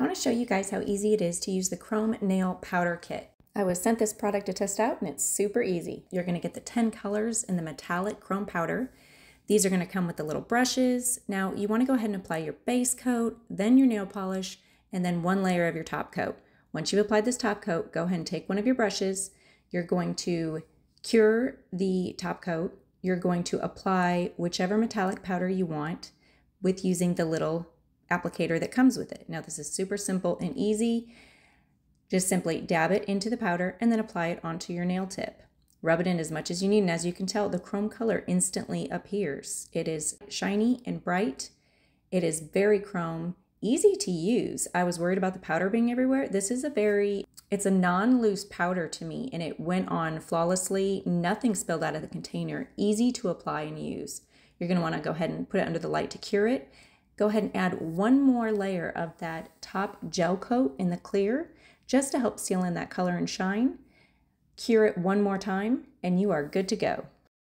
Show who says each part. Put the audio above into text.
Speaker 1: I want to show you guys how easy it is to use the Chrome Nail Powder Kit. I was sent this product to test out and it's super easy. You're going to get the 10 colors in the metallic chrome powder. These are going to come with the little brushes. Now you want to go ahead and apply your base coat, then your nail polish, and then one layer of your top coat. Once you've applied this top coat, go ahead and take one of your brushes. You're going to cure the top coat. You're going to apply whichever metallic powder you want with using the little applicator that comes with it. Now this is super simple and easy. Just simply dab it into the powder and then apply it onto your nail tip. Rub it in as much as you need, and as you can tell, the chrome color instantly appears. It is shiny and bright. It is very chrome, easy to use. I was worried about the powder being everywhere. This is it's a non-loose powder to me, and it went on flawlessly. Nothing spilled out of the container. Easy to apply and use. You're going to want to go ahead and put it under the light to cure it. Go ahead and add one more layer of that top gel coat in the clear, just to help seal in that color and shine. Cure it one more time, and you are good to go.